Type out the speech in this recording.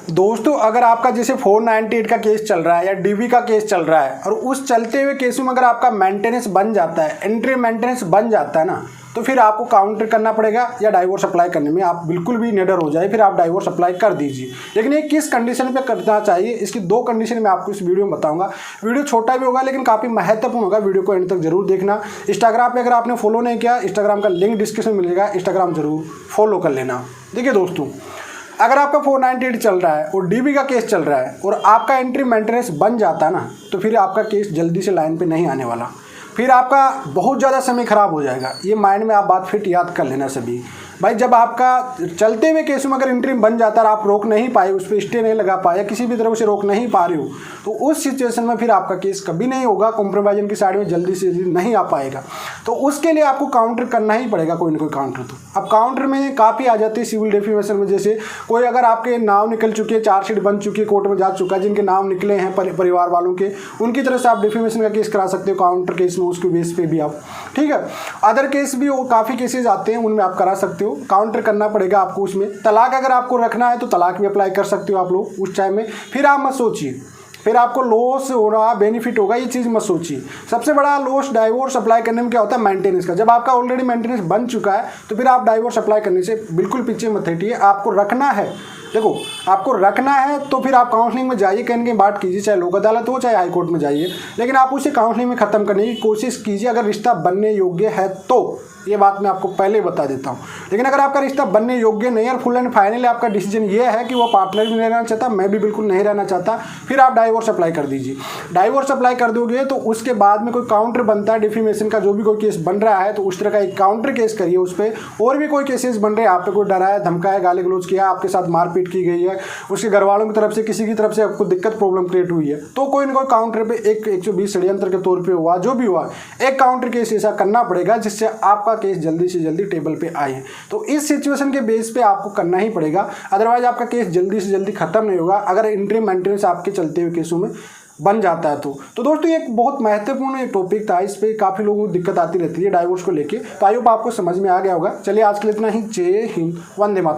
दोस्तों अगर आपका जैसे 498 का केस चल रहा है या डीबी का केस चल रहा है और उस चलते हुए केस में अगर आपका मेंटेनेंस बन जाता है, एंट्री मेंटेनेंस बन जाता है ना, तो फिर आपको काउंटर करना पड़ेगा या डाइवोर्स अप्लाई करने में आप बिल्कुल भी निडर हो जाए, फिर आप डाइवोर्स अप्लाई कर दीजिए। लेकिन ये किस कंडीशन पे करना चाहिए, इसकी 2 कंडीशन मैं आपको इस वीडियो में बताऊंगा। वीडियो छोटा भी होगा लेकिन काफ़ी महत्वपूर्ण होगा, वीडियो को एंड तक जरूर देखना। इंस्टाग्राम पर अगर आपने फॉलो नहीं किया, इंस्टाग्राम का लिंक डिस्क्रिप्शन में मिलेगा, इंस्टाग्राम जरूर फॉलो कर लेना। देखिए दोस्तों, अगर आपका 498 चल रहा है और डीबी का केस चल रहा है और आपका एंट्री मेंटेनेंस बन जाता है ना, तो फिर आपका केस जल्दी से लाइन पे नहीं आने वाला, फिर आपका बहुत ज़्यादा समय खराब हो जाएगा। ये माइंड में आप बात फिट याद कर लेना सभी भाई। जब आपका चलते हुए केस में अगर इंटरिम बन जाता है, आप रोक नहीं पाए, उस पर स्टे नहीं लगा पाए, किसी भी तरह से रोक नहीं पा रहे हो, तो उस सिचुएशन में फिर आपका केस कभी नहीं होगा, कॉम्प्रोमाइजन की साइड में जल्दी से जल्दी नहीं आ पाएगा। तो उसके लिए आपको काउंटर करना ही पड़ेगा, कोई ना कोई काउंटर। तो अब काउंटर में काफ़ी आ जाती है सिविल डिफेमेशन में। जैसे कोई अगर आपके नाम निकल चुके हैं, चार्जशीट बन चुकी है, कोर्ट में जा चुका है, जिनके नाम निकले हैं परिवार वालों के, उनकी तरफ से आप डिफेमेशन का केस करा सकते हो काउंटर केस में, उसके बेस पे भी आप, ठीक है। अदर केस भी काफ़ी केसेज आते हैं, उनमें आप करा सकते हो, काउंटर करना पड़ेगा आपको उसमें। तलाक अगर आपको रखना है तो तलाक भी अप्लाई कर सकते हो आप लोग उस टाइम में। फिर आप मत सोचिए फिर आपको लॉस हो रहा बेनिफिट होगा, ये चीज़ मत सोचिए। सबसे बड़ा लॉस डाइवोर्स अप्लाई करने में क्या होता है, मेंटेनेंस का। जब आपका ऑलरेडी मेंटेनेंस बन चुका है तो फिर आप डाइवोर्स अप्लाई करने से बिल्कुल पीछे मत हटिए। आपको रखना है, देखो आपको रखना है तो फिर आप काउंसलिंग में जाइए, कहने की बात कीजिए, चाहे लोक अदालत हो चाहे हाई कोर्ट में जाइए, लेकिन आप उसे काउंसलिंग में ख़त्म करने की कोशिश कीजिए अगर रिश्ता बनने योग्य है तो। ये बात मैं आपको पहले बता देता हूँ। लेकिन अगर आपका रिश्ता बनने योग्य नहीं है और फुल एंड फाइनली आपका डिसीजन ये है कि वो पार्टनर भी नहीं रहना चाहता, मैं भी बिल्कुल नहीं रहना चाहता, फिर आप डाइवोर्स अप्लाई कर दीजिए। डाइवोर्स अप्लाई कर दोगे तो उसके बाद में कोई काउंटर बनता है डिफेमेशन का, जो भी कोई केस बन रहा है तो उस तरह का एक काउंटर केस करिए उस पर। और भी कोई केसेस बन रहे हैं, आप पे कोई डराया धमकाया, गाली गलौज किया, आपके साथ मारपीट की गई है, उसके घर वालों की तरफ से किसी की तरफ से आपको दिक्कत प्रॉब्लम क्रिएट हुई है, तो कोई ना कोई काउंटर पे 120 षड्यंत्र के तौर पे हुआ, जो भी हुआ, एक काउंटर केस ऐसा करना पड़ेगा जिससे आपका केस जल्दी से जल्दी टेबल पे आए। तो इस सिचुएशन के बेस पे आपको करना ही पड़ेगा, अदरवाइज आपका केस जल्दी से जल्दी खत्म नहीं होगा अगर इंटरिम मेंटेनेंस आपके चलते हुए केसों में बन जाता है तो दोस्तों ये एक बहुत महत्वपूर्ण टॉपिक था, इस पे काफ़ी लोगों को दिक्कत आती रहती है डाइवोर्स को लेके। तो आई होप आपको समझ में आ गया होगा। चलिए आज के लिए इतना ही। जय हिंद, वंदे मातरम।